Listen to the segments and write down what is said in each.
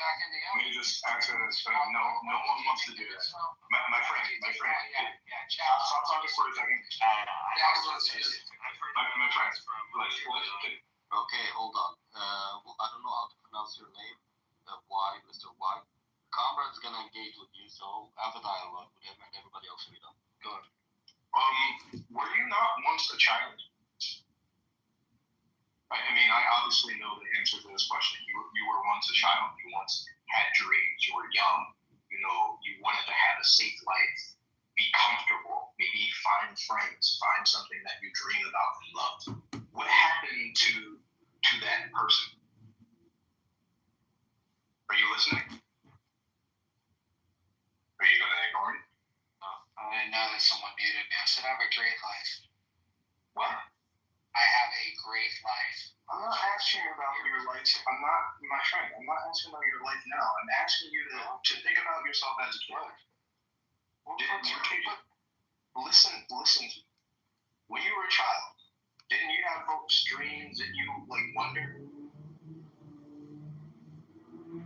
Let me just answer this. No one wants to do that. My friend. Stop talking for a second. My friend. Okay, hold on. I don't know how to pronounce your name. Mr. Y. Comrade's gonna engage with you, so have a dialogue with him, and everybody else will be done. Go ahead. Were you not once a child? I mean, I obviously know the answer to this question. You were once a child. You once had dreams. You were young. You know, you wanted to have a safe life, be comfortable, maybe find friends, find something that you dream about and love. What happened to that person? Are you listening? Are you going to ignore me? I didn't know that someone muted me. I said I have a great life. What? I have a great life. I'm not asking about your life. I'm not, my friend. I'm not asking about your life now. I'm asking you to think about yourself as a kid. Listen to me. When you were a child, didn't you have hopes, dreams that you wonder?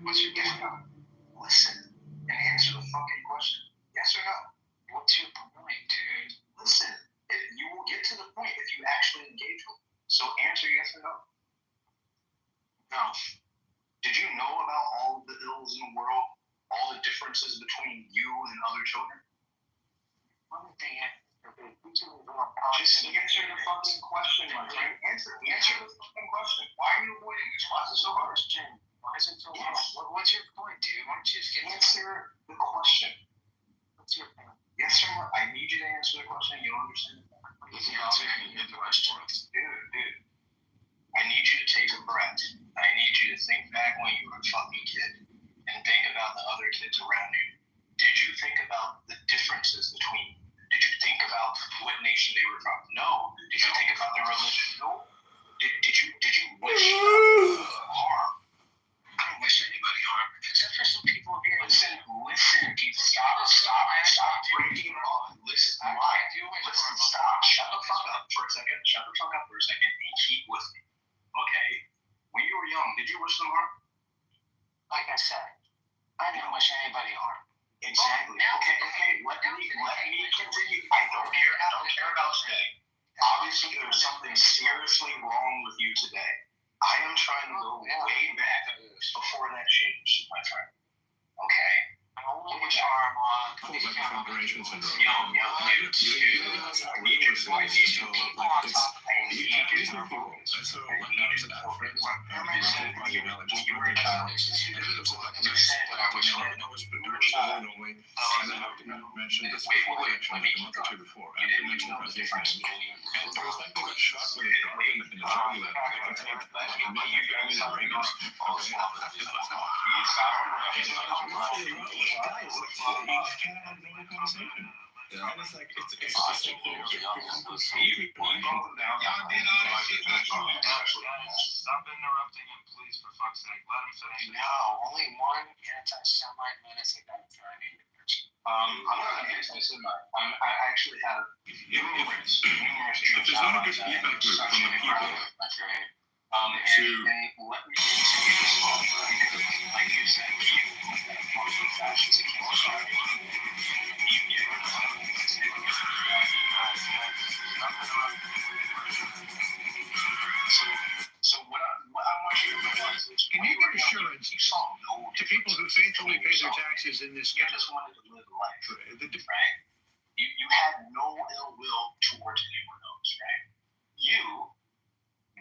What's your guess now? Listen and answer the fucking question. Yes or no? What's your point, dude? Listen. You will get to the point if you actually engage with it. So answer yes or no. No. Did you know about all the ills in the world, all the differences between you and other children? Just answer the fucking question, my friend. Answer the fucking question. Why are you avoiding this? Why is it so hard? Why is it so hard? What's your point, dude? Why don't you just answer the question? What's your point? Yes or no? I need you to answer the question. You don't understand the question. Dude. I need you to take a breath. I need you to think back when you were a fucking kid and think about the other kids around you. Did you think about the differences between you? Did you think about what nation they were from? No. Did you think about their religion? No. Did you wish harm? I don't wish anybody harm, except for some people over here. Listen. Stop breaking off. Listen. Stop. Shut the fuck up for a second and keep with me. Okay? When you were young, did you wish them harm? Like I said, I didn't wish anybody harm. Exactly. Okay. Let me continue. I don't care about today. Obviously, there's something seriously wrong with you today. I am trying to go way back before that changed, my friend. Okay? I only wish harm on Confederation syndrome. Dude. I need your voice. These are people. And so, like I was at friends, my analogy, you were a child. It was like this. I was only, and I have to mention this before I actually a month or two before. I didn't mention the presentation. And there was like they got shot with a dart in the jugular that contained million families and Reagans. Guys, you can't have a normal conversation. And it's like, it's like, Stop interrupting him, please, for fuck's sake. Let him finish. No, only one anti-Semite lunatic I'm trying to I'm not an anti-Semite. I actually have numerous Jewish allies. There's not a good feedback loop from the people. And let me continue this on, like you said, you fashions and So what I want you to realize is, can you give assurance to people who faithfully pay their taxes in this country? You country? just wanted to live life, right? You had no ill will towards anyone else, right? You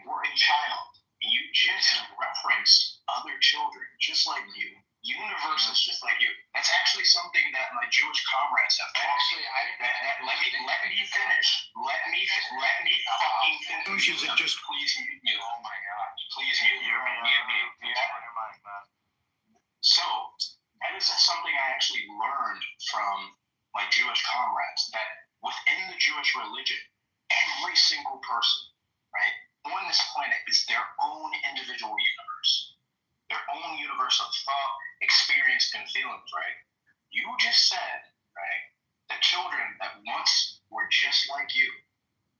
were a child, and you just referenced other children just like you. Universes just like you. That's actually something that my Jewish comrades have taught me. Let me finish. Let me fucking finish. Please mute me. Oh my God. Please mute me. So, that is something I actually learned from my Jewish comrades, that within the Jewish religion, every single person, right, on this planet is their own individual universe. Their own universe of thought, experience, and feelings, right? You just said, right, that children that once were just like you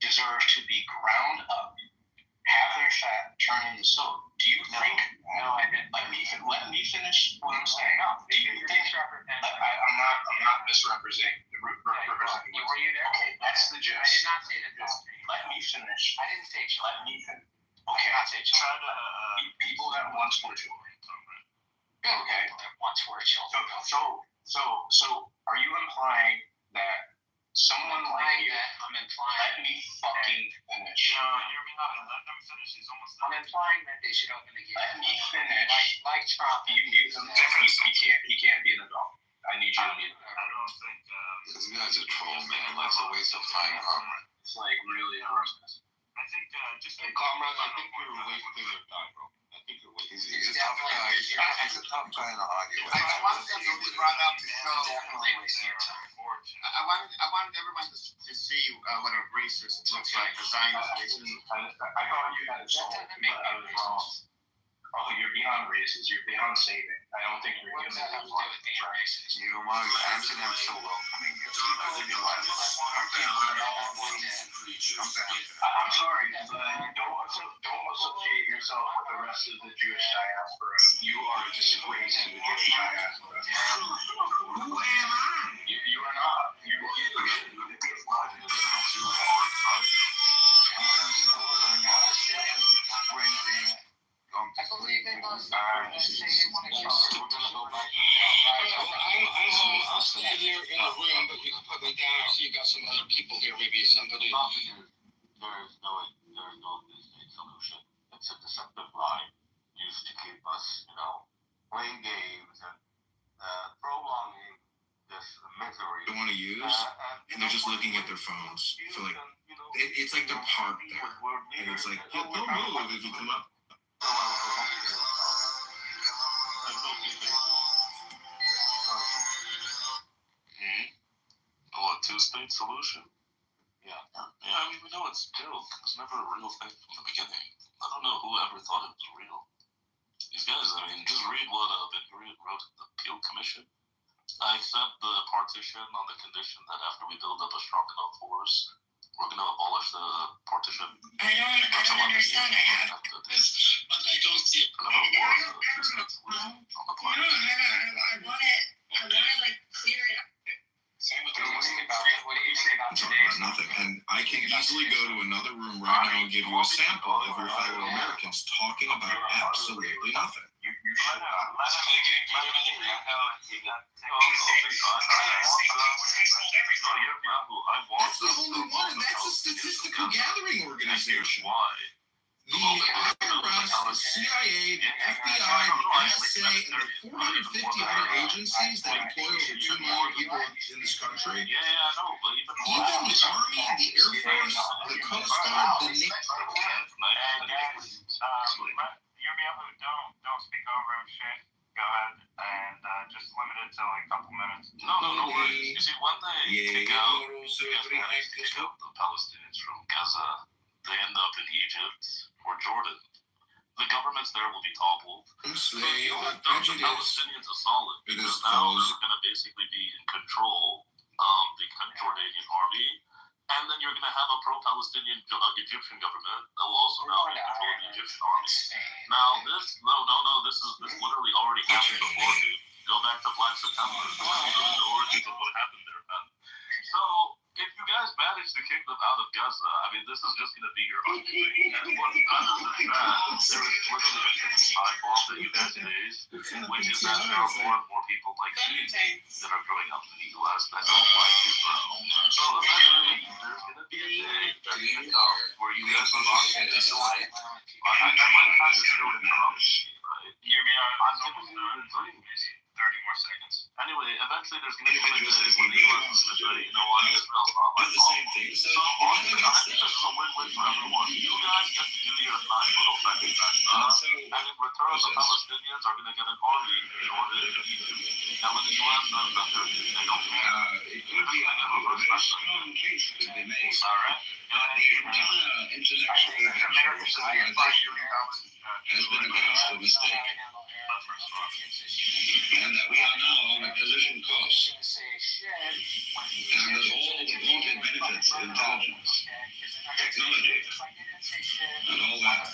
deserve to be ground up, have their turning the soap. Do you think? No, I didn't. Let me finish what I'm saying. Do you You're think? misrepresenting. I'm not misrepresenting. Representing. Were you there? Okay, that's the gist. I did not say that. Let me finish. I didn't say children. Let me finish. I did not say Try children. to People that once were children. Okay. Once were children. So are you implying that someone like you? I'm implying. Let me fucking finish. No, hear me out. Let them finish. He's almost I'm done. implying that they should open the gate. Let me finish. Like Trump. You mute him. He can't be an adult. I need you to mute him. I don't think. This guy's a troll, man. That's a waste of time, comrade. It's like really gross. I think just. Hey, comrade, I think you're wasting your time, bro. I think you're wasting He's a tough guy. He's a tough guy to argue with. I wanted everyone to brought up to show. Definitely wasting your time. I wanted everyone to see what a racist looks like, a Zionist racist. I thought you had a soul, but I was wrong. Oh, you're beyond racist. You're beyond saving. I don't think you're What does human that have to do anymore. with being racist? You know why? Amsterdam's so welcoming. I'm sorry, but don't associate yourself with the rest of the Jewish diaspora. You are a disgrace to the Jewish diaspora. Who am I? You are not. You are I believe they must say they want to kill her. We're going to go back to I'll stay here in the room, but you can put me down. I see you got some other people here. Maybe somebody. There is no solution. It's a deceptive lie used to keep us, playing games and prolonging this misery. They want to use, and they're just looking at their phones. So like, it's like they're parked there, and it's like they'll move if you come up. Oh, a two-state solution? Yeah. Yeah, I mean, we know it's a joke. It was never a real thing from the beginning. I don't know who ever thought it was real. These guys, I mean, just read what Ben Gurion wrote at the Peel Commission. I accept the partition on the condition that after we build up a strong enough force, we're going to abolish the partition. I don't understand. I have this, but I don't see it. Another war is a two-state solution on the planet. I want to like clear it up. What do you say about I'm talking today's? about nothing, and I can easily go to another room right now and give you a sample of your fellow Americans talking about absolutely nothing. You should not. Let's play a game. That's the only one, and that's a statistical gathering organization. Why? The IRS, the CIA, the FBI, the NSA, and the 450 other agencies that employ over 2 million people in this country, Yeah, I know, but even the Army, the Air Force, the Coast Guard, the Navy. Hear me out. Don't speak over him. Shit. Go ahead and just limit it to like a couple minutes. No worries. You see, when they kick out the Palestinians from Gaza, they end up in Egypt or Jordan. The governments there will be toppled. So you have done the Palestinians a solid because now they're going to basically be in control of the Jordanian army, and then you're going to have a pro-Palestinian Egyptian government that will also now be in control of the Egyptian army. Now this this literally already happened before, dude. Go back to Black September. The origins of what happened there, man. So if you guys manage to kick them out of Gaza, I mean, this is just going to be your own thing. And what other than that, there is literally a ticking time bomb that you guys face, which is that there are more and more people like me that are growing up in the U.S. that don't like Israel. So eventually, there's going to be a day that's going to come where you guys are not going to join. I might have to show it from right? Hear me out. I'm giving you a dream. 30 more seconds. Anyway, eventually there's going to be a day when the U.S. is going to say, you know what, Israel's not my fault. So honestly, I think this is a win-win for everyone. You guys get to do your nice little second best, and in return, the Palestinians are going to get an army in Jordan and Egypt. And when the U.S. does that, they don't care. It would be a very strong case could be made. Alright? The entire intellectual history of civilization has been against a mistake. And that we are now on a collision course. And that all the vaunted benefits of intelligence technology, and all that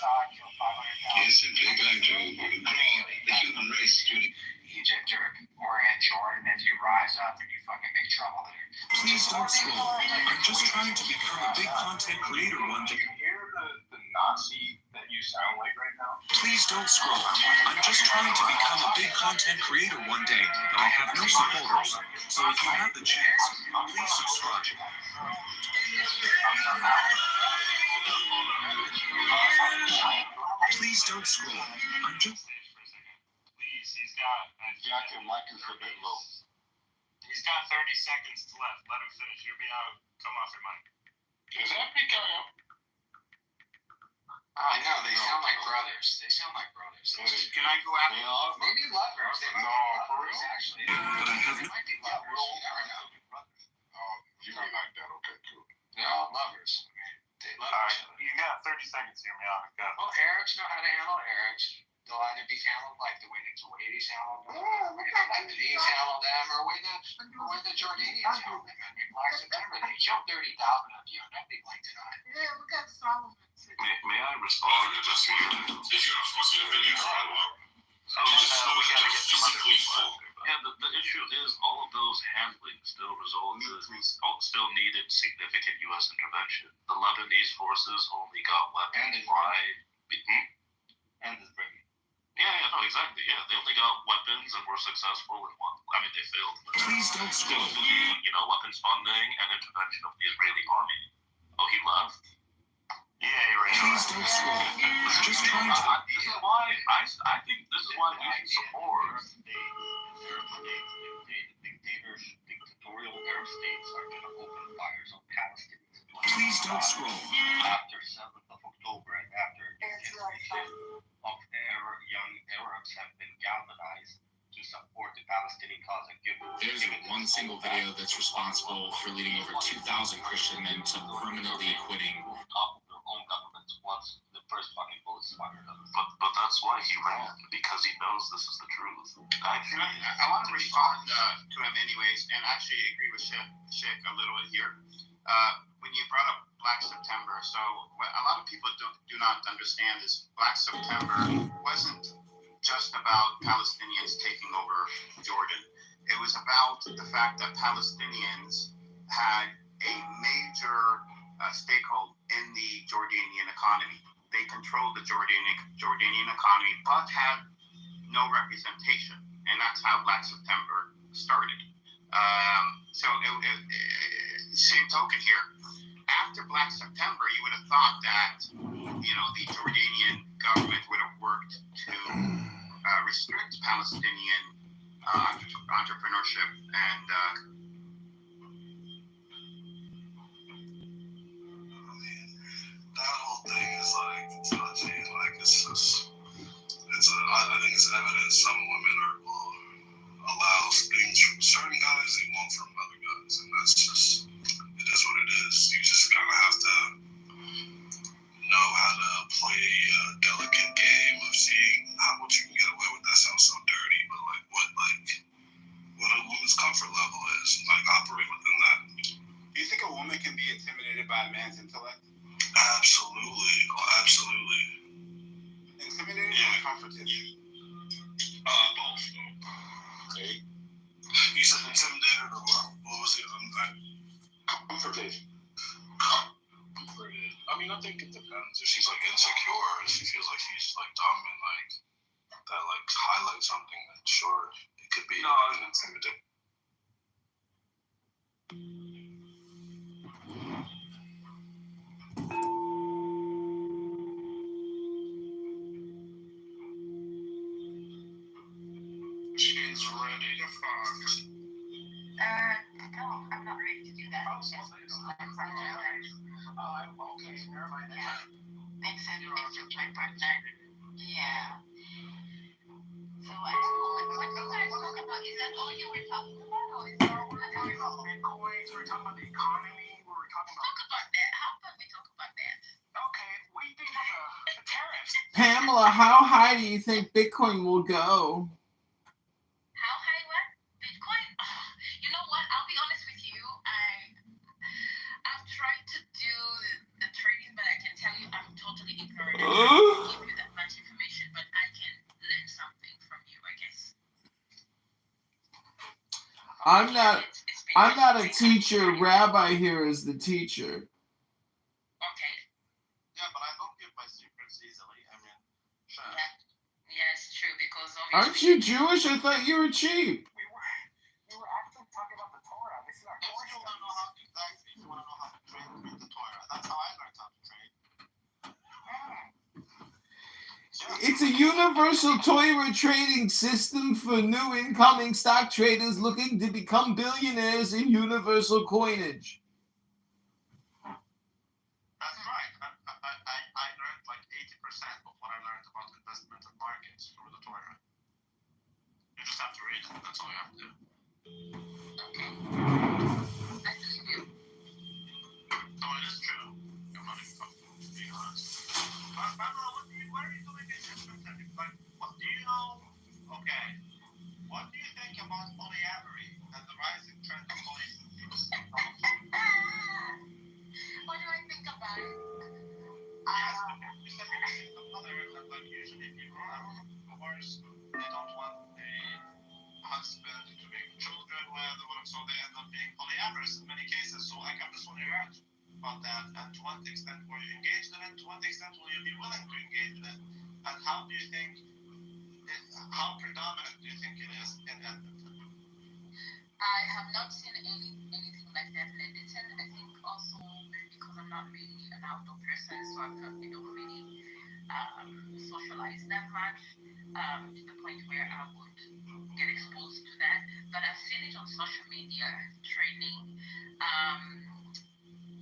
is simply going to draw the human race to the Egypt or in Jordan if you rise up and you fucking make trouble there. Please don't scroll. I'm just trying to become a big content creator one day. You hear the Nazi that you sound like right now? Please don't scroll. I'm just trying to become a big content creator one day, but I have no supporters. So if you have the chance, please subscribe. Please don't scroll. I'm just... Please, he's got... Jack, your mic is a bit low. He's got 30 seconds left. Let him finish. You'll be out. Come off your mic. Is that Picasso? I know, they sound like brothers. Can I go after you? Maybe lovers. They might No, be for lovers, real? actually. But I have They might be lovers. You never know. You mean like that? Okay, cool. They're all lovers. They love All each right, other. you got 30 seconds here, Miana. Go. Well, Arabs know how to handle Arabs. They'll either be handled like the way the Kuwaitis handled them, or the way the Lebanese handled them, or the way the Jordanians handled them. I mean, Black September, they killed 30,000 of you, and nobody blinked an eye. Yeah, we got Solomon. May I respond to this? We gotta get some other people. Yeah, the issue is all of those handlings still needed significant U.S. intervention. The Lebanese forces only got weapons And Israeli. Yeah, no, exactly. Yeah, they only got weapons and were successful in one. I mean, they failed. Please don't scroll. Weapons funding and intervention of the Israeli army. Oh, he left? Yeah, you're right. Please don't scroll. I'm just trying to... This is why I think this is why we should support. Dictatorial Arab states are going to open fires on Palestinians. Please don't scroll. After 7th of October and after young Arabs have been galvanized to support the Palestinian cause and give There's one single video that's responsible for leading over 2,000 Christian men to permanently quitting. top of their own governments once the first fucking bullets fired up. But that's why he ran, because he knows this is the truth. I want to respond to him anyways, and actually agree with Sheikh a little bit here. When you brought up Black September, so what a lot of people do not understand is Black September wasn't just about Palestinians taking over Jordan. It was about the fact that Palestinians had a major stakehold in the Jordanian economy. They controlled the Jordanian economy, but had no representation, and that's how Black September started. Same token here. After Black September, you would have thought that the Jordanian government would have worked to restrict Palestinian entrepreneurship and. That whole thing is like touchy. Like I think it's evident some women will allow things from certain guys they won't from other guys, and that's just it is what it is. You just kind of have to know how to play a delicate game of seeing how much you can get away with. That sounds so dirty, but what a woman's comfort level is, operate within that. Do you think a woman can be intimidated by a man's intellect? Absolutely. Intimidated or comforted? Both. Okay. You said intimidated or what? What was the other thing? Comforted. Comforted. I mean, I think it depends. If she's insecure, if she feels like she's dumb and that highlights something, then sure, it could be intimidating. She's ready to fuck. No, I'm not ready to do that. Okay, never mind. Yeah. Makes sense. It's my partner. Yeah. So I what you guys talk about? Is that all you were talking about? Or is there We're talking about Bitcoins, we're talking about the economy, we're talking talk about that? How about we talk about that? okay, what do you think about the tariffs? Pamela, how high do you think Bitcoin will go? How high what? Bitcoin? You know what? I've tried to do the trade I'm not a teacher. Rabbi here is the teacher. Okay. Yeah, but I don't give my secrets easily. I mean, sure. Yeah, it's true because Aren't you Jewish? I thought you were cheap. We were actually talking about the Torah. This is our If you want to know how exactly, if you want to know how to trade, read the Torah. That's how I learned how to trade. It's a universal Torah trading system for new incoming stock traders looking to become billionaires in universal coinage. That's right. I learned like 80% of what I learned about investment and markets through the Torah. You just have to read it. That's all you have to do. Okay. I believe you. So it is true. I'm not even fucking being honest. But Pamela, what are you doing in your free time? Like, what do you know? Okay. What do you think about polyamory and the rising trend of polyamory? What do I think about it? Yes, you said you're a single mother, but usually people have divorce. They don't want a husband to make children with, or so they end up being polyamorous in many cases. So I just want to hear about that, and to what extent were you engaged in it? To what extent will you be willing to engage in it? And how do you think, how predominant do you think it is in Edmonton? I have not seen anything like that in Edmonton. I think also maybe because I'm not really an outdoor person, so I probably don't really socialize that much to the point where I would get exposed to that. But I've seen it on social media trending.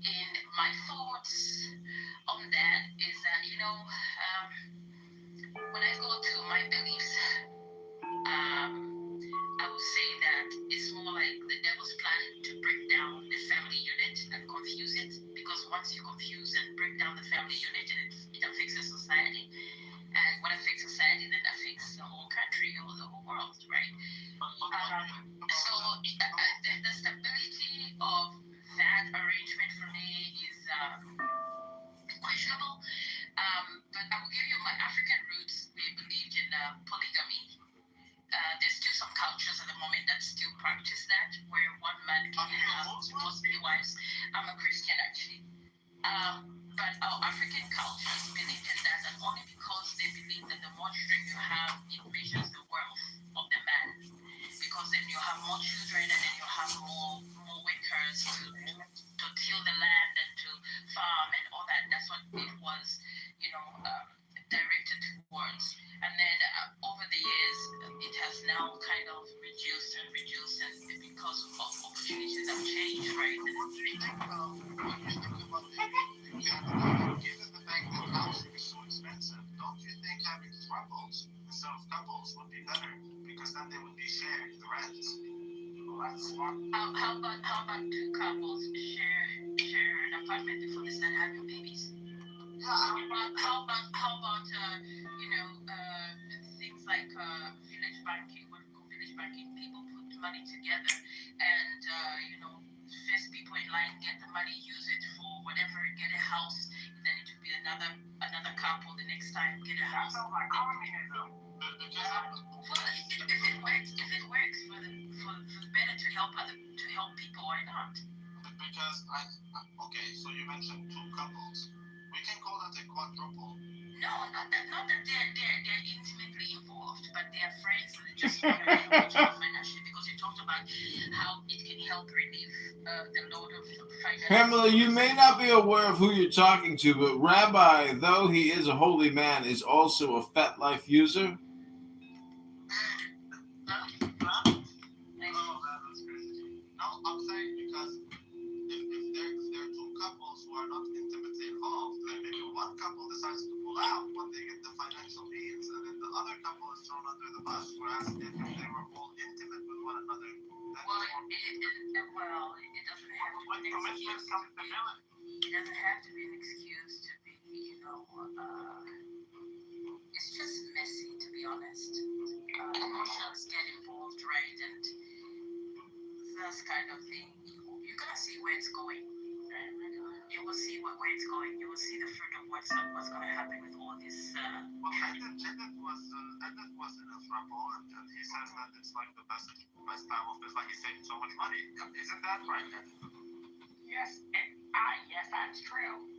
And my thoughts on that is that, when I go to my beliefs, I would say that it's more like the devil's plan to break down the family unit and confuse it. Because once you confuse and break down the family unit, it affects the society. And when it affects society, then it affects the whole country or the whole world, right? So the stability of that arrangement for me is questionable. But I will give you my African roots. We believed in polygamy. There's still some cultures at the moment that still practice that, where one man can have multiple wives. I'm a Christian actually. But our African cultures believe in that, and only because they believe that the more children you have, it measures the wealth of the man. Because then you have more children, and then you have more workers to till the land and to farm and all that. That's what it was, directed towards. And then over the years, it has now kind of reduced and because of opportunities have changed, right? Given the fact that housing is so expensive, don't you think having couples instead of couples would be better? Because then they would be sharing the rent. How about two couples share an apartment before they start having babies? How about things like village banking, where village banking people put money together and first people in line get the money, use it for whatever, get a house, and then it would be another couple the next time get a house. That sounds like communism. Well, if it works for the better to help people, why not? Because okay, so you mentioned two couples. We can call that a quadruple. No, not that they're intimately involved, but they are friends and they just want to help each other financially, because you talked about how it can help relieve the load of finance. Pamela, you may not be aware of who you're talking to, but Rabbi, though he is a holy man, is also a FetLife user. No, I'm saying because if there are two couples who are not intimately involved, then maybe one couple decides to pull out when they get the financial means, and then the other couple is thrown under the bus. Whereas if they were all intimate with one another, then it doesn't have to be an excuse. It doesn't have to be an excuse to be, it's just messy, to be honest. Emotions get involved, right? And this kind of thing, you're gonna see where it's going. Right? You you will see where it's going. You will see the fruit of what's going to happen with all this. Well, Edith was in a trouble, and he says that it's like the best time of his life. He saved so much money. Isn't that right? Yes, yes, that's true.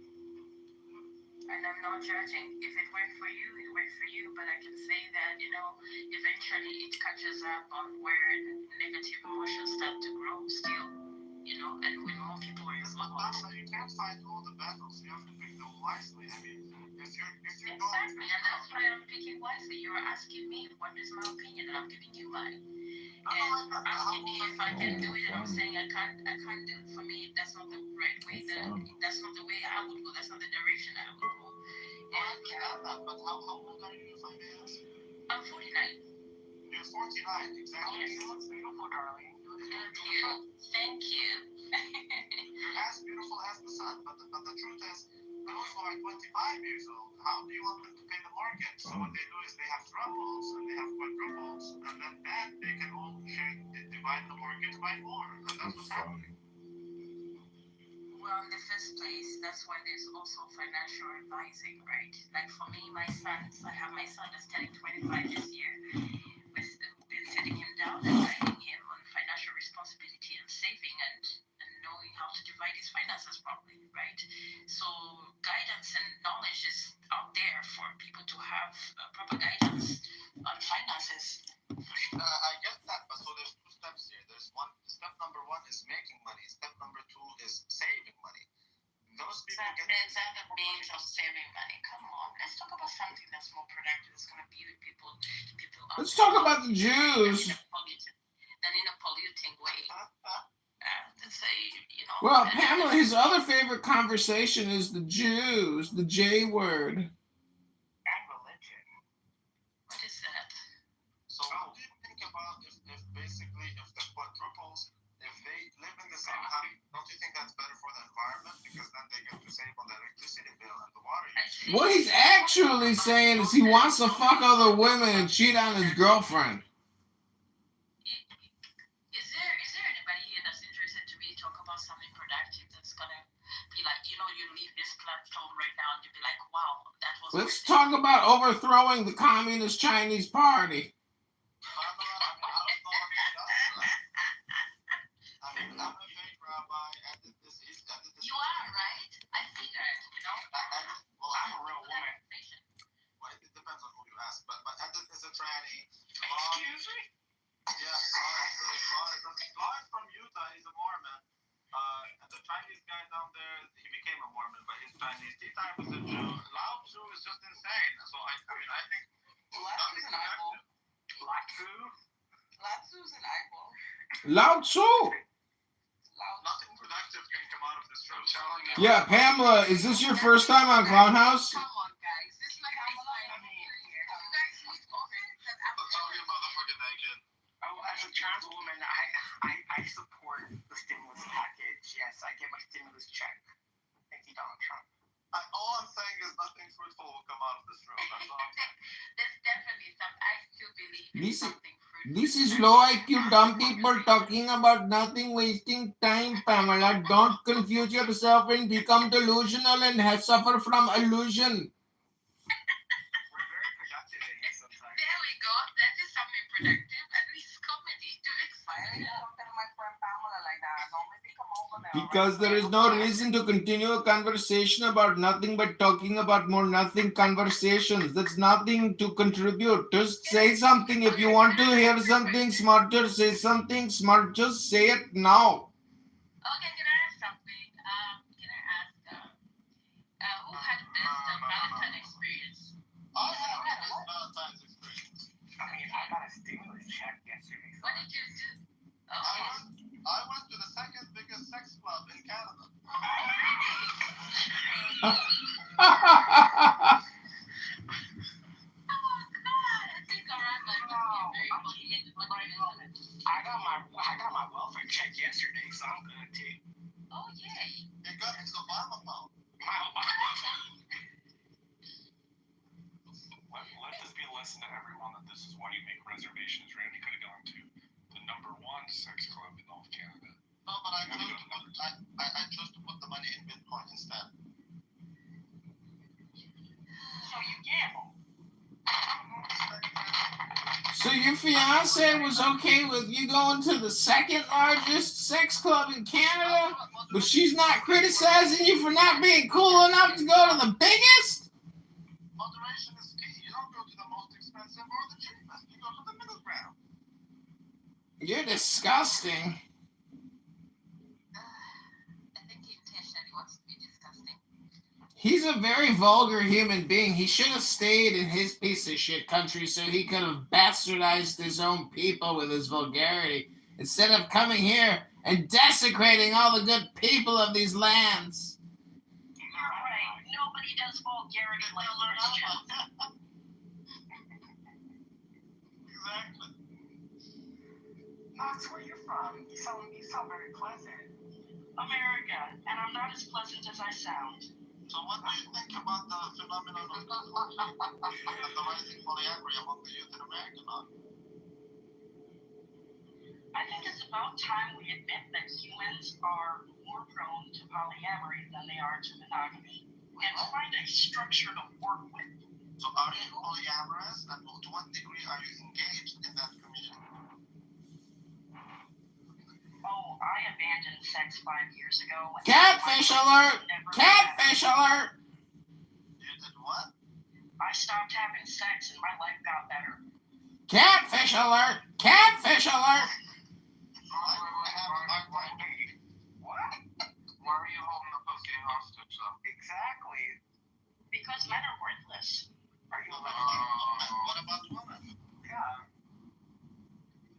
And I'm not judging. If it worked for you, it worked for you. But I can say that, eventually it catches up on where negative emotions start to grow still, and when more people are involved. You can't fight all the battles. You have to pick them wisely. I mean, if you're exactly, and that's why I'm picking wisely. You're asking me what is my opinion, and I'm giving you mine. And you're asking me if I can do it, and I'm saying I can't do it. For me, that's not the right way. That's not the way I would go. That's not the direction I would go. And but how old are you, if I may ask? I'm 49. You're 49, exactly. Yes. You look beautiful, darling. Thank you. You're as beautiful as the sun, but the truth is, those who are 25 years old, how do you want them to pay the mortgage? So what they do is they have triples and they have quadruples, and then they can all divide the mortgage by 4. And that's what's happening. Well, in the first place, that's why there's also financial advising, right? Like for me, I have my son that's turning 25 this year. We've been sitting him down and guiding him on financial responsibility and saving and knowing how to divide his finances properly, right? So guidance and knowledge is out there for people to have proper guidance on finances. I get that, but so there's 2 steps here. Step number 1 is making money. Step number 2 is saving money. Those people It's not the means of saving money. Come on, let's talk about something that's more productive. It's going to be with people. Let's talk about the Jews. Than in a polluting way. Well, Pamela, his other favorite conversation is the Jews, the J word. And religion. What is that? So what do you think about if the quadruples, if they live in the same house, don't you think that's better for the environment? Because then they get to save on the electricity bill and the water use. What he's actually saying is he wants to fuck other women and cheat on his girlfriend. Is there anybody here that's interested to really talk about something productive that's gonna be like, you leave this platform right now and you'll be like, wow, that was. Let's talk about overthrowing the Communist Chinese Party. I'm a fake rabbi, and You are, right? I figured, Well, I'm a real woman. Well, it depends on who you ask, but Edith is a tranny. Excuse me? Yeah, Lars from Utah, he's a Mormon. And the Chinese guy down there, he became a Mormon, but he's Chinese. T-Time was a Jew. Lao Tzu is just insane. So, I think... Lao Tzu's an eyeball. Lao Tzu's an eyeball. Lao Tzu! Nothing productive can come out of this show. Yeah, Pamela, is this your first time on Clownhouse? Come on, guys. This is like I'm here. You guys need coffee? Let's all get motherfucking naked. Oh, as a trans woman, I support the stimulus package. Yes, I get my stimulus check. Thank you, Donald Trump. All I'm saying is nothing fruitful will come out of this room. That's all I'm saying. There's definitely I still believe in something fruitful. This is low IQ dumb people talking about nothing, wasting time, Pamela. Don't confuse yourself and become delusional and suffer from illusion. We're very productive in here sometimes. There we go. That is something productive. At least comedy to explain. My friend Pamela like that. Don't let me come over there. Because there is no reason to continue a conversation about nothing but talking about more nothing conversations. That's nothing to contribute. Just say something. If you want to hear something smart, just say something smart. Just say it now. Okay, can I ask something? Can I ask who had the best Valentine experience? I had a Valentine's experience. I got a stimulus check yesterday. So What did you do? I went to the second biggest sex club in Canada. I got my welfare check yesterday, so I'm good too. Oh, yay. It got his Obama phone. My Obama phone. Let this be a lesson to everyone that this is why you make reservations. Randy could have gone to the #1 sex club in all of Canada. No, but I chose to put the money in Bitcoin instead. So you gamble. So your fiance was okay with you going to the second largest sex club in Canada, but she's not criticizing you for not being cool enough to go to the biggest? Moderation is key. You don't go to the most expensive or the cheapest. You go to the middle ground. You're disgusting. I think he intentionally wants to be disgusting. He's a very vulgar human being. He should have stayed in his piece of shit country so he could have bastardized his own people with his vulgarity instead of coming here and desecrating all the good people of these lands. You're right. Nobody does vulgarity like Christians. Exactly. That's where you're from. You sound very pleasant. America, and I'm not as pleasant as I sound. So what do you think about the phenomenon of and the rising polyamory among the youth in America now? I think it's about time we admit that humans are more prone to polyamory than they are to monogamy, and find a structure to work with. So are you polyamorous, and to what degree are you engaged in that community? Oh, I abandoned sex 5 years ago. Catfish alert! Catfish alert! You did what? I stopped having sex and my life got better. Catfish alert! Catfish alert! What? Why are you holding the pussy hostage, though? Exactly. Because men are worthless. Are you What about women? Yeah.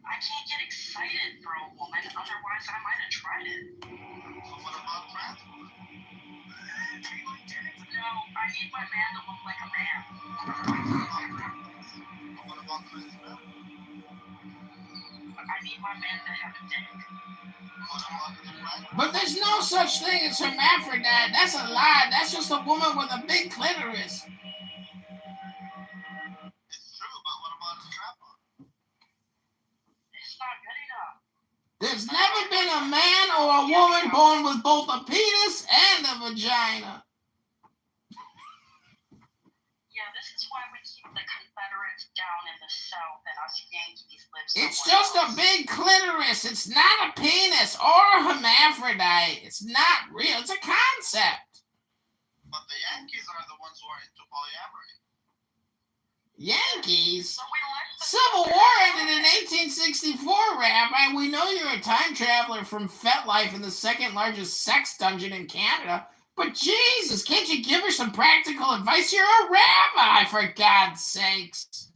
I can't get excited for a woman, otherwise I might have tried it. So what about trans women? No, I need my man to look like a man. What about trans men? I need my man to have a dick. What about the black? But there's no such thing as hermaphrodite. That's a lie. That's just a woman with a big clitoris. It's true, but what about a strap-on? It's not good enough. There's never been a man or a woman born with both a penis and a vagina. Yeah, this is why we keep the Confederates down in the South and us Yankees live It's somewhere just a else. big clitoris. It's not a penis or a hermaphrodite. It's not real. It's a concept. But the Yankees are the ones who are into polyamory. Yankees? So we let the Civil War ended in 1864, Rabbi. We know you're a time traveler from FetLife in the second largest sex dungeon in Canada. But Jesus, can't you give her some practical advice? You're a rabbi, for God's sakes.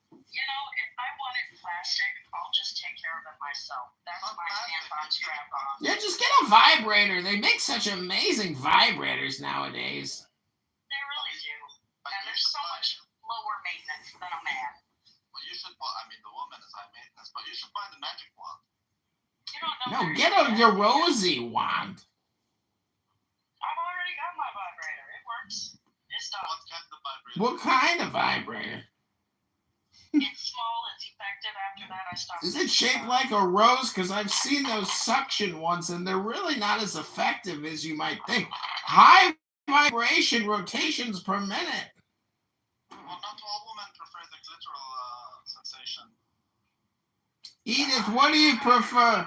You know, if I wanted plastic, I'll just take care of it myself. That's my tampon strap-on. Yeah, just get a vibrator. They make such amazing vibrators nowadays. They really do. And there's so much lower maintenance than a man. Well, you should. Well, I mean, the woman is high maintenance, but you should buy the magic wand. You don't know. No, where get it's a at. Yerosi wand. I've already got my vibrator. It works. It's done. What kind of vibrator? What kind of vibrator? It's small. It's effective. After that, I stopped. Is it shaped like a rose? Because I've seen those suction ones, and they're really not as effective as you might think. High vibration rotations per minute. Well, not all women prefer the clitoral sensation. Edith, what do you prefer? I'm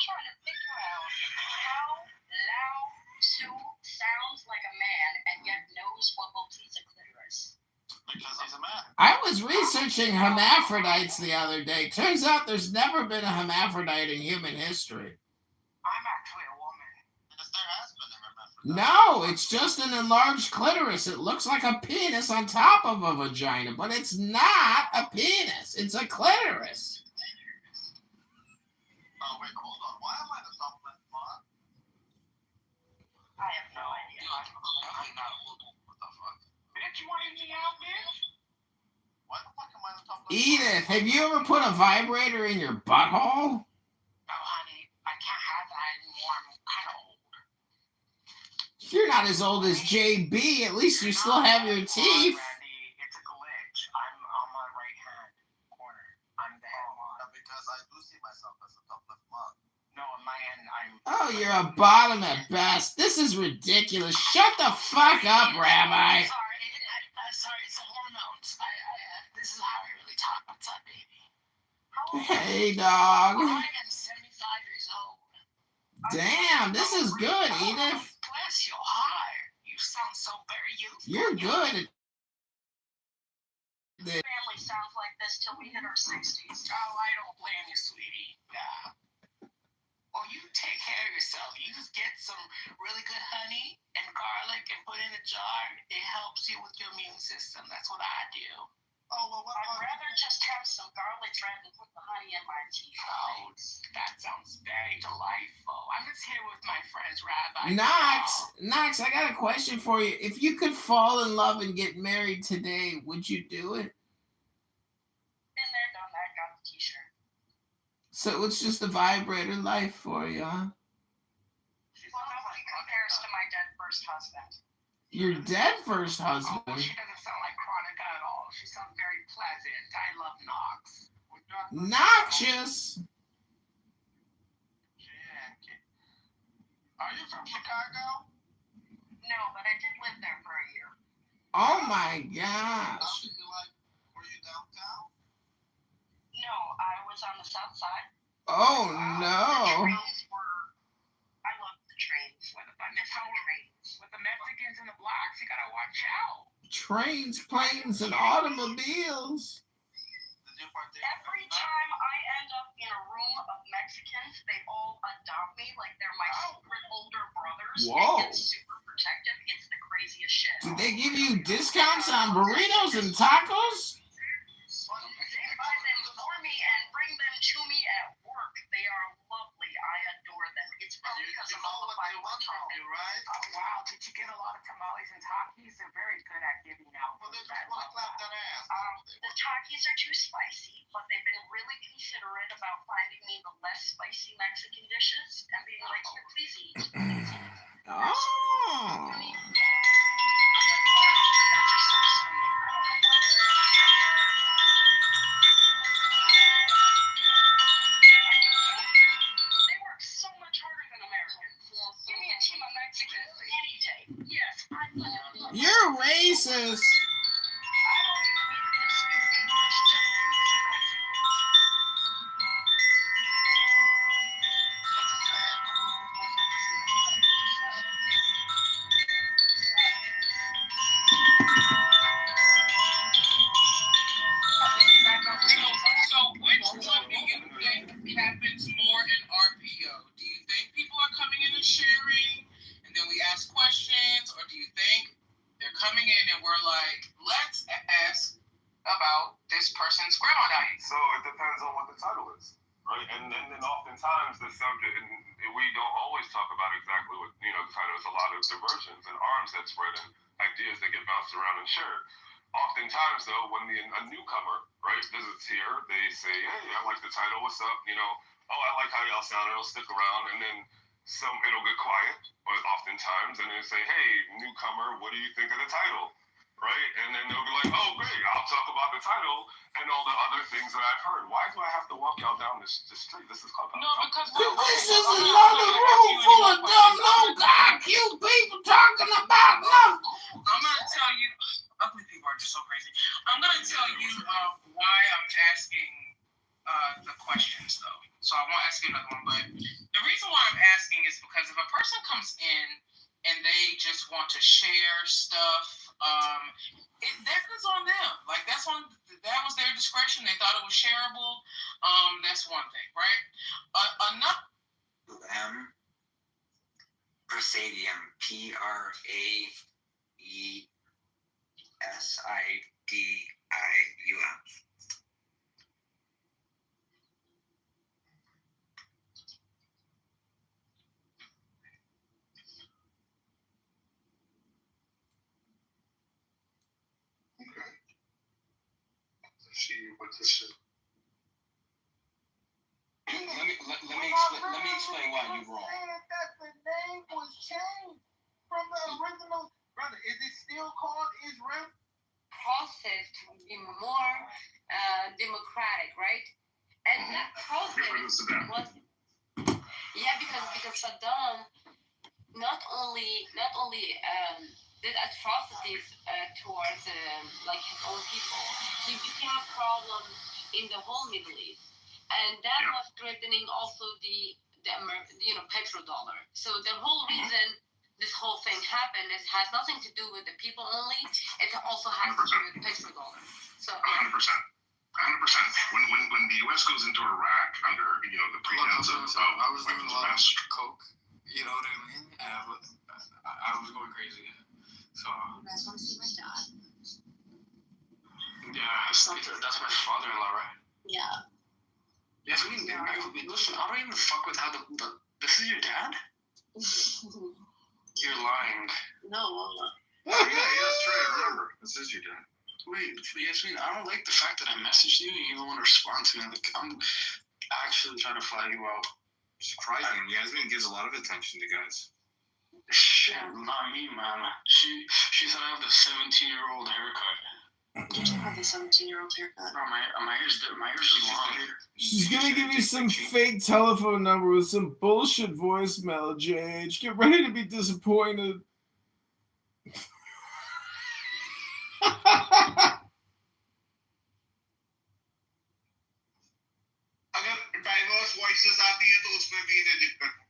trying to figure out how Lao Tzu sounds like a man and yet knows what will please a clitoris. Because he's a man. I was researching hermaphrodites the other day. Turns out there's never been a hermaphrodite in human history. I'm actually a woman. Because there has been a hermaphrodite. No, it's just an enlarged clitoris. It looks like a penis on top of a vagina, but it's not a penis. It's a clitoris. Oh, wait, hold on. Why am I the top left mod? I have no idea. Definitely not a woman. What the fuck? Bitch, you want me out, bitch? Why the fuck am I the top left mod? Edith, have you ever put a vibrator in your butthole? No, honey, I can't have that anymore. I'm kind of old. You're not as old as JB. At least you still have your teeth. Randy, it's a glitch. I'm on my right hand corner. I'm the head mod. Because I do see myself as a top left mod. No, on my end, I Oh, you're a bottom at best. This is ridiculous. Shut the fuck up, Rabbi. Sorry, it's the hormones. This is how I really talk. What's up, baby? Hey, dog. I am 75 years old. Damn, this is good, Edith. Bless your heart. You sound so very youthful. You're good. Family sounds like this till we hit our 60s. Oh, I don't blame you, sweetie. Yeah. Well, you take care of yourself. You just get some really good honey and garlic and put in a jar. It helps you with your immune system. That's what I do. Oh, well, I'd rather just have some garlic bread and put the honey in my tea. Oh, that sounds very delightful. I'm just here with my friends, Rabbi. Knox, I got a question for you. If you could fall in love and get married today, would you do it? Been there, done that, got the t-shirt. So it's just a vibrator life for you, huh? Well, nobody compares to my dead first husband. Your dead first husband? Oh, she doesn't sound like Chronica at all. She sounds very pleasant. I love Knox. Noxious. Are you from Chicago? No, but I did live there for a year. Oh my gosh. Were you downtown? No, I was on the south side. Oh The no. trains were... I love the trains. With the Mexicans in the blocks, you gotta watch out. Trains, planes, and automobiles. Every time I end up in a room of Mexicans, they all adopt me like they're my secret older brothers. Whoa. And get super protective. It's the craziest shit. Did they give you discounts on burritos and tacos? They buy them for me and bring them to me at work. They are lovely. I adore them. It's probably because of all the Bible talk. Right? Oh, wow. Did you get a lot of tamales and Takis? They're very good at giving out. Well, they just want to clap that ass. The Takis are too spicy, but they've been really considerate about finding me the less spicy Mexican dishes and being like, here, please eat. Oh. They work so much harder than Americans. Give me a team of Mexicans any day. Yes, I love them. You're racist. I don't even need to speak English, just So which one do you think happens more in RPO? Do you think people are coming in and sharing and then we ask questions, or do you think they're coming in and we're like, let's ask about this person's grandma diet? So it depends on what the title is, right? And then oftentimes the subject, and we don't always talk about exactly what, the title is. A lot of diversions and arms that spread and ideas that get bounced around and shared. Oftentimes, though, when a newcomer, right, visits here, they say, hey, I like the title, what's up? Oh, I like how y'all sound, it'll stick around. And then it'll get quiet, or oftentimes, and then say, hey, newcomer, what do you think of the title? Right? And then they'll be like, oh, great, I'll talk about the title and all the other things that I've heard. Why do I have to walk y'all down this street? This is Clubhouse. No, because This is another room full of dumb, no God, cute people talking about nothing. I'm gonna tell you, ugly people are just so crazy. I'm gonna tell you why I'm asking the questions though. So I won't ask you another one, but the reason why I'm asking is because if a person comes in and they just want to share stuff, that goes on them. Like that was their discretion. They thought it was shareable. That's one thing, right? Another. Presidium, Presidium. She went to shit. Let me explain why you're wrong. That the name was changed from the original. Brother, is it still called Israel? Process to be more democratic, right? And that process was, yeah, because Saddam not only did atrocities towards like his own people, he became a problem in the whole Middle East, and that was threatening also the petrodollar. So the whole reason this whole thing happened has nothing to do with the people only. It also has to do with petrodollar. So 100%. 100%. When the U.S. goes into Iraq under the pretense of I was doing a weapons of lot of mass. coke. You know what I mean? And I was going crazy. So. you guys want to see my dad? Yeah, that's my father-in-law, right? Yeah. Yes, listen, I don't even fuck with how this is your dad? You're lying. No, I'm not. Yeah, that's right. I remember. This is your dad. Wait, Yasmin, I don't like the fact that I messaged you and you don't want to respond to me. Like, I'm actually trying to fly you out. Surprising. Yasmin gives a lot of attention to guys. Shit, not me, man. She said I have the 17-year-old haircut. You do have the 17-year-old haircut. No, my hair's long. She's gonna give you some fake telephone number with some bullshit voicemail, JH. Get ready to be disappointed. अगर diverse voices आती है तो उसमें भी इन्हें दिक्कत है.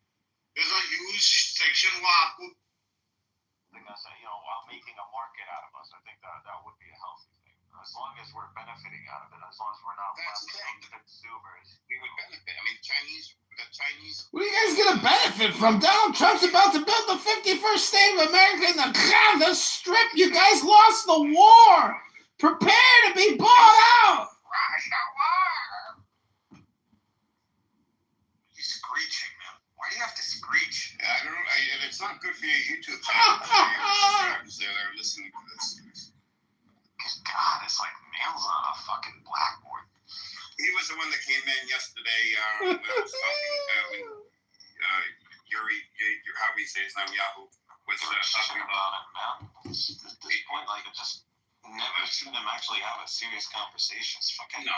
There's a huge section वहाँ आपको. I think that's while making a market out of us, I think that would be a healthy thing. As long as we're benefiting out of it, as long as we're not That's the thing. consumers. We would benefit. I mean, the Chinese. What are you guys gonna benefit from? Donald Trump's about to build the 51st state of America in the Strip. You guys lost the war. Prepare to be bought out. He's screeching, man. Why do you have to screech? I don't know. And it's not good for your YouTube channel. They're listening to this. Because God, it's like nails on a fucking blackboard. He was the one that came in yesterday when I was talking Yuri, how do you say his name, Yahoo, was talking about it, man. At this point, like, I just never seen them actually have a serious conversations. Fucking No.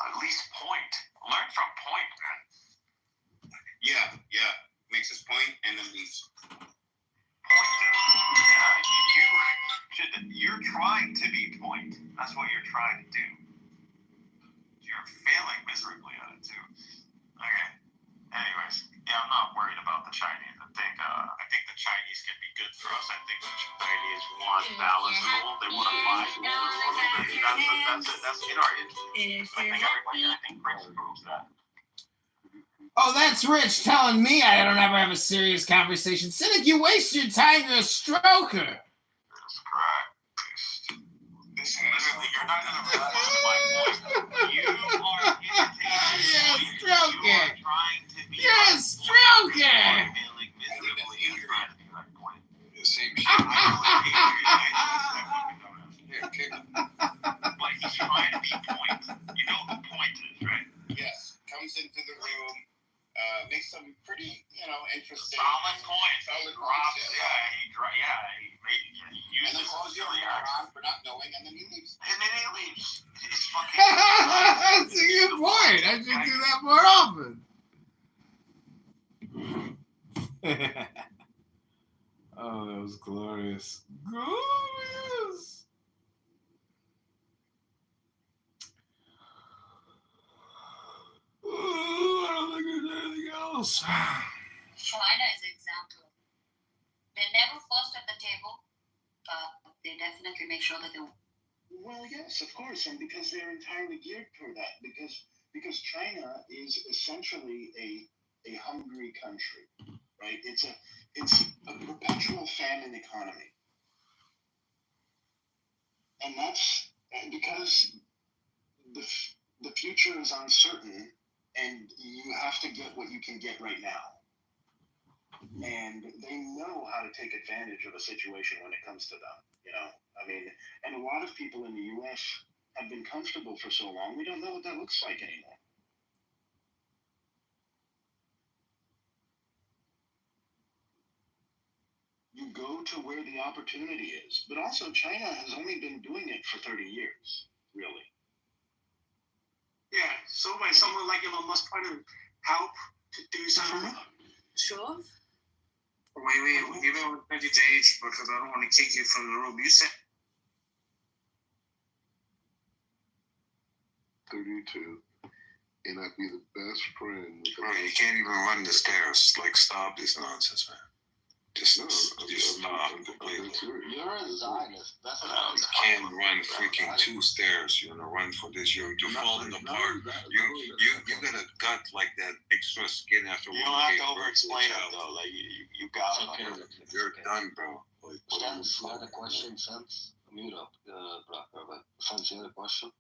At least point. Learn from point, man. Yeah. Makes his point and then leaves. You're trying to be point. That's what you're trying to do. You're failing miserably at it too. Okay. Anyways, I'm not worried about the Chinese. I think the Chinese can be good for us. I think the Chinese want balance in the world. They want to buy the world. That's in our interest. I think Prince proves that. Oh, that's Rich telling me I don't ever have a serious conversation. Cynic, you waste your time. You're a stroker. That's correct. Literally, you're not going to respond to my point. You are imitating. You're a stroker. You are trying to be. You're a stroker. Failing miserably at trying to be that point. The same shit. Like, he's trying to be point. You know who point is, right? Yes. Comes into the room, makes some pretty, interesting. Solid points. Solid drops. points, He uses and then calls you around for not knowing, and then he leaves. And then he leaves. It's fucking. That's a good point. I should do that more often. Oh, that was glorious. Glorious. Oh, I don't think there's anything else. China is an example. They're never first at the table, but they definitely make sure that they. Well, yes, of course, and because they're entirely geared toward that, because China is essentially a hungry country, right? It's a perpetual famine economy, and that's because the future is uncertain, and you have to get what you can get right now. And they know how to take advantage of a situation when it comes to them, and a lot of people in the U.S. have been comfortable for so long, we don't know what that looks like anymore. You go to where the opportunity is, but also China has only been doing it for 30 years, really. Yeah, so when someone like Elon Musk trying to help to do something. Sure. Wait, give it 30 days because I don't want to kick you from the room. You said 32, and I'd be the best friend. Bro, you can't even run the stairs. Like, stop this nonsense, man. Just stop completely. You're a Zionist. That's what You can't run freaking 2 stairs. You're gonna run for this. You're falling apart. You got a gut like that extra skin after You one don't have gave to birth over-explain to a it child. though. Like you got it. You're done, bro. Like, Sense, you had a question, Sense? Mute up, but Sense, you had a question?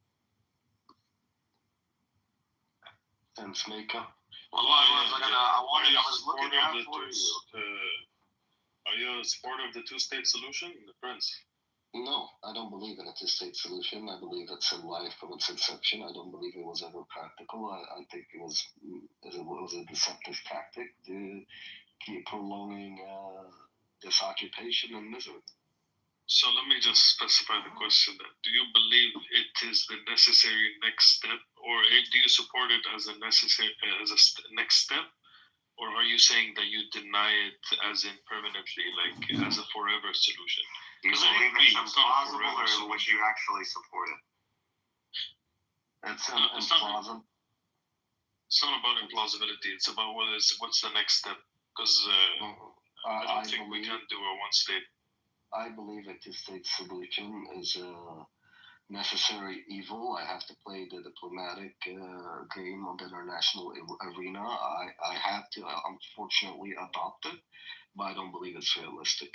Sense maker? Well, I was looking out for you. Are you a supporter of the two-state solution, the Prince? No, I don't believe in a two-state solution. I believe it's a lie from its inception. I don't believe it was ever practical. I think it was a deceptive tactic to keep prolonging this occupation and misery. So let me just specify the question then. Do you believe it is the necessary next step, or do you support it as a necessary next step, or are you saying that you deny it as in permanently, like as a forever solution? Do you believe it's implausible, or would you actually support it? It's implausible. It's not about implausibility. It's about what's the next step. Because I don't think we can do a one state. I believe a two-state solution is a necessary evil. I have to play the diplomatic game on the international arena. I have to, unfortunately, adopt it, but I don't believe it's realistic.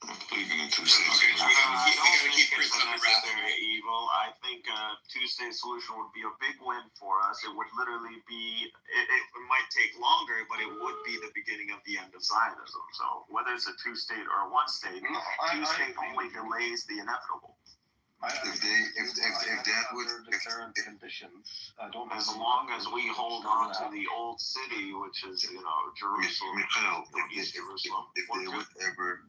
I believe in a two-state Okay, solution. we gotta keep Chris on the necessary evil. I think a two-state solution would be a big win for us. It would literally be, it might take longer, but it would be the beginning of the end of Zionism. So whether it's a two-state or a one-state, two-state only delays the inevitable. If that would, the current conditions, I don't. As long as we hold on to the old city, which is, Jerusalem, Mikhail, East Jerusalem. if they would ever,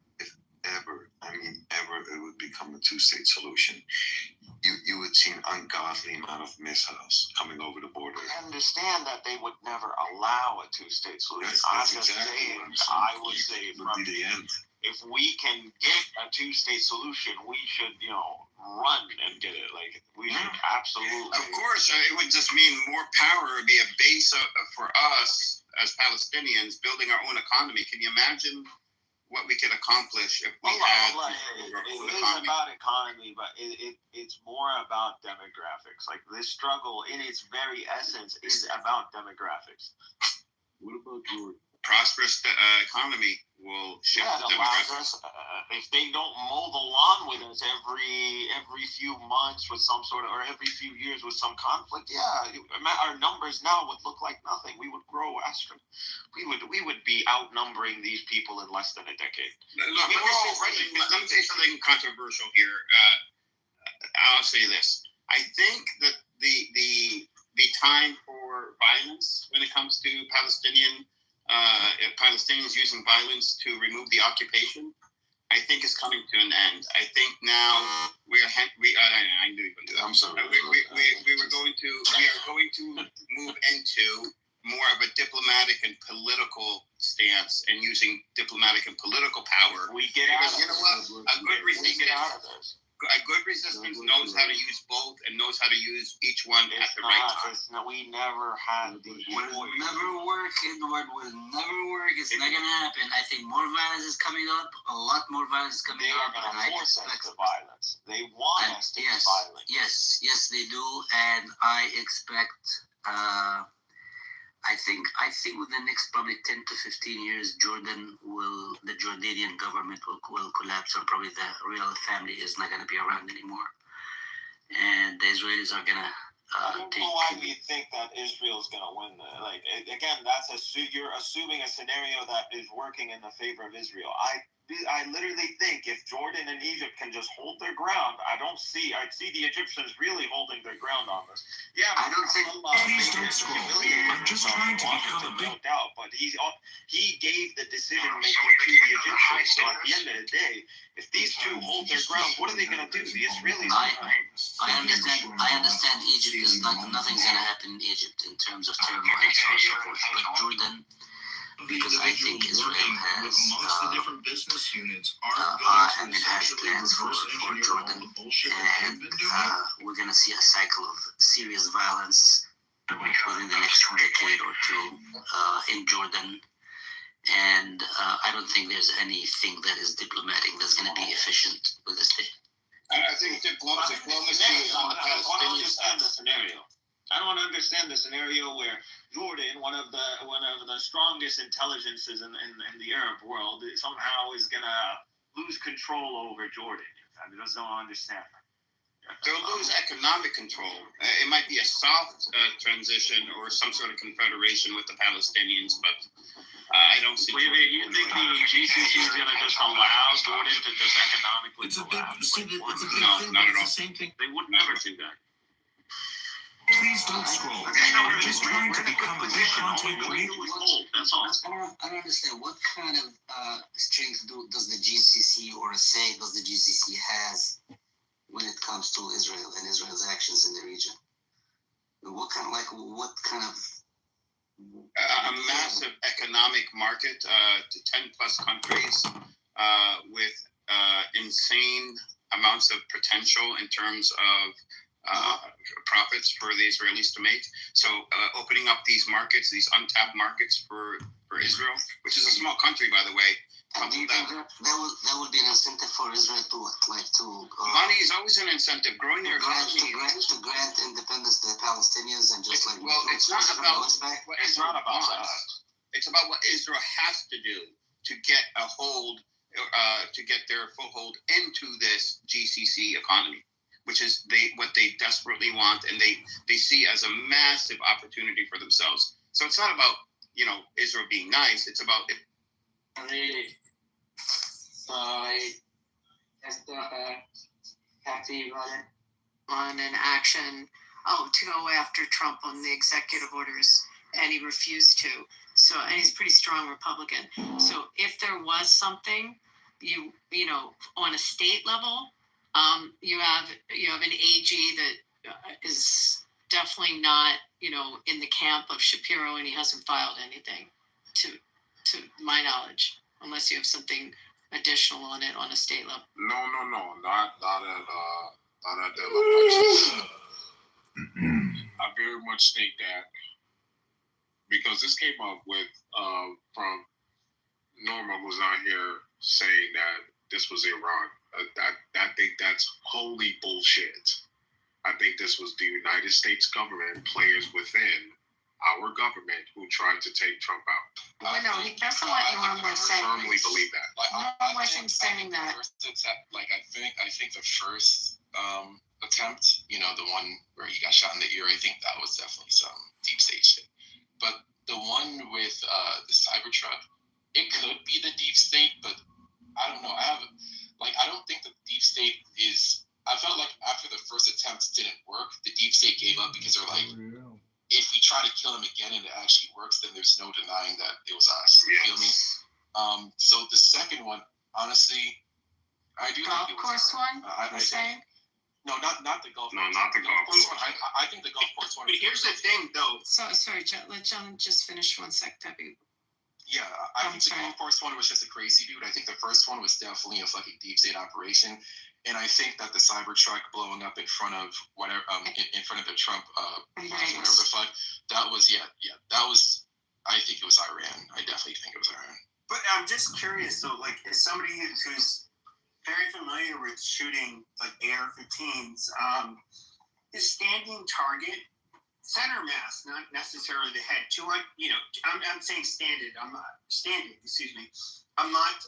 it would become a two-state solution, you would see an ungodly amount of missiles coming over the border. I understand that they would never allow a two-state solution. That's I'm just exactly saying, what I'm saying. I would say It would be the end. if we can get a two-state solution, we should, run and get it. Like, we should absolutely. Of course, it would just mean more power. It would be a base for us as Palestinians building our own economy. Can you imagine what we could accomplish if we had our own It is economy? about economy, but it's more about demographics. Like, this struggle, in its very essence, is about demographics. What about your Prosperous economy will shift Yeah, the it allows demographics. us, if they don't mow the lawn with us every few months with some sort of, or every few years with some conflict, our numbers now would look like nothing. We would grow we would be outnumbering these people in less than a decade. Look, let me say something controversial here. I'll say this. I think that the time for violence when it comes to Palestinians using violence to remove the occupation, I think is coming to an end. I think now I knew you would do that. I'm sorry. We are going to move into more of a diplomatic and political stance and using diplomatic and political power. We get out of You know what? A good resistance knows how to use both and knows how to use each one at the right time. We never had the It will never work, Edward. Will never work. It's not gonna happen. I think more violence is coming up. A lot more violence is coming They are up. going to force us to violence. They want us to be violent. Yes, they do, and I expect. I think within the next probably 10 to 15 years, the Jordanian government will collapse, and probably the real family is not going to be around anymore, and the Israelis are going to. I don't know why we think that Israel is going to win. Again, you're assuming a scenario that is working in the favor of Israel. I literally think if Jordan and Egypt can just hold their ground, I see the Egyptians really holding their ground on this. Yeah, I don't think. Please don't scroll. I'm just trying to become a big. No doubt, but he gave the decision making to the Egyptians. So at the end of the day, if these two hold their ground, what are they going to do? The Israelis. I understand Egypt is nothing's going to happen in Egypt in terms of turmoil and so on and so forth. But Jordan, because I think Israel has amongst the different business units are has plans for Jordan, and we're going to see a cycle of serious violence within the next decade or two in Jordan. And I don't think there's anything that is diplomatic that's going to be efficient with the state. I think diplomacy on the Palestinian side. I don't understand the scenario where Jordan, one of the strongest intelligences in the Arab world, somehow is gonna lose control over Jordan. I just don't understand. They'll lose economic control. It might be a soft transition or some sort of confederation with the Palestinians, but I don't see. Wait, you think the GCC is gonna just allow Jordan to just economically collapse? No, not at all. The same thing. They would never do that. Please don't scroll. I'm just trying to become a big content creator. That's all. I don't understand what kind of strength does the GCC or say does the GCC has when it comes to Israel and Israel's actions in the region? What kind of a massive economic market to 10 plus countries with insane amounts of potential in terms of profits for the Israelis to make. So opening up these markets, these untapped markets for Israel, which is a small country, by the way. And do you think that would be an incentive for Israel to money is always an incentive. Growing your economy to grant independence to the Palestinians and just like it's not about what It's not about wants. It's about what Israel has to do to get a hold, to get their foothold into this GCC economy, which is what they desperately want, and they see as a massive opportunity for themselves. So it's not about Israel being nice. It's about on an action to go after Trump on the executive orders, and he refused to. So, and he's a pretty strong Republican. So if there was something, you know, on a state level, you have an AG that is definitely not, in the camp of Shapiro, and he hasn't filed anything, to my knowledge, unless you have something additional on it on a state level. No, not at that level. I very much think that because this came up with from Norma, who's out here saying that this was Iran. I think that's wholly bullshit. I think this was the United States government, players within our government, who tried to take Trump out. Well, no, that's not what Norm was saying. I firmly believe that. Norm wasn't saying that. I think the first attempt, the one where he got shot in the ear, I think that was definitely some deep state shit. But the one with the Cybertruck, it could be the deep state, but I don't know. I don't think the deep state is. I felt like after the first attempt didn't work, the deep state gave up because they're like, if we try to kill him again and it actually works, then there's no denying that it was us. You feel me? So the second one, honestly, I do golf think it was course one. I saying? No, not the golf. No, not the golf course one. I think the golf course one. But here's the thing, though. Sorry, let John just finish 1 sec, Debbie. Yeah, I think the golf course one was just a crazy dude. I think the first one was definitely a fucking deep state operation. And I think that the Cybertruck blowing up in front of whatever, in front of the Trump, whatever the fuck, that was, I think it was Iran. I definitely think it was Iran. But I'm just curious, so, as somebody who's very familiar with shooting, AR-15s, is standing target center mass, not necessarily the head. I'm saying standing. Excuse me. I'm not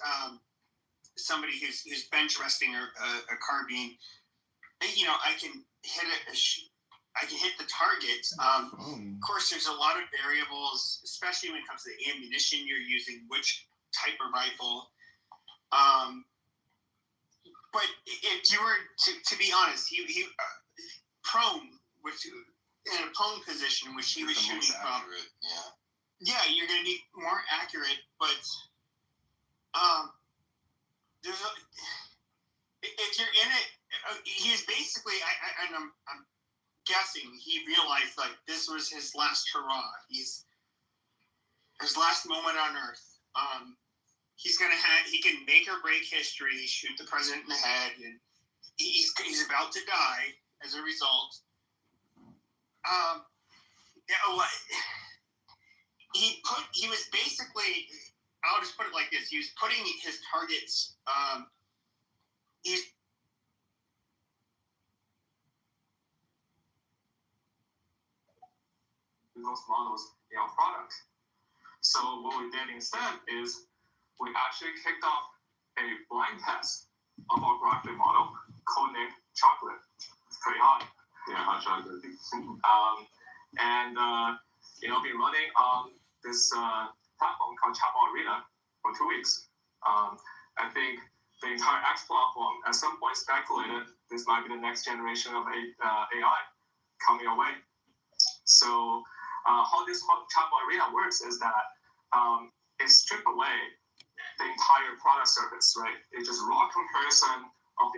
somebody who's bench resting a carbine. I can hit it. I can hit the target. Of course, there's a lot of variables, especially when it comes to the ammunition you're using, which type of rifle. But if you were to be honest, he prone, which in a prone position, which he was shooting from. Yeah, you're going to be more accurate, but there's if you're in it, he's basically, and I'm guessing he realized like this was his last hurrah. His last moment on Earth. He can make or break history, shoot the president in the head, and he's about to die as a result. He was basically, I'll just put it like this, he was putting his targets, those models in our product. So what we did instead is we actually kicked off a blind test of our graphic model, codenamed Chocolate. It's pretty hot. Yeah, hot chocolate. Been running on this platform called Chatbot Arena for 2 weeks. I think the entire X platform at some point speculated this might be the next generation of AI coming our way. So how this Chatbot Arena works is that it strips away the entire product service, right? It's just raw comparison of the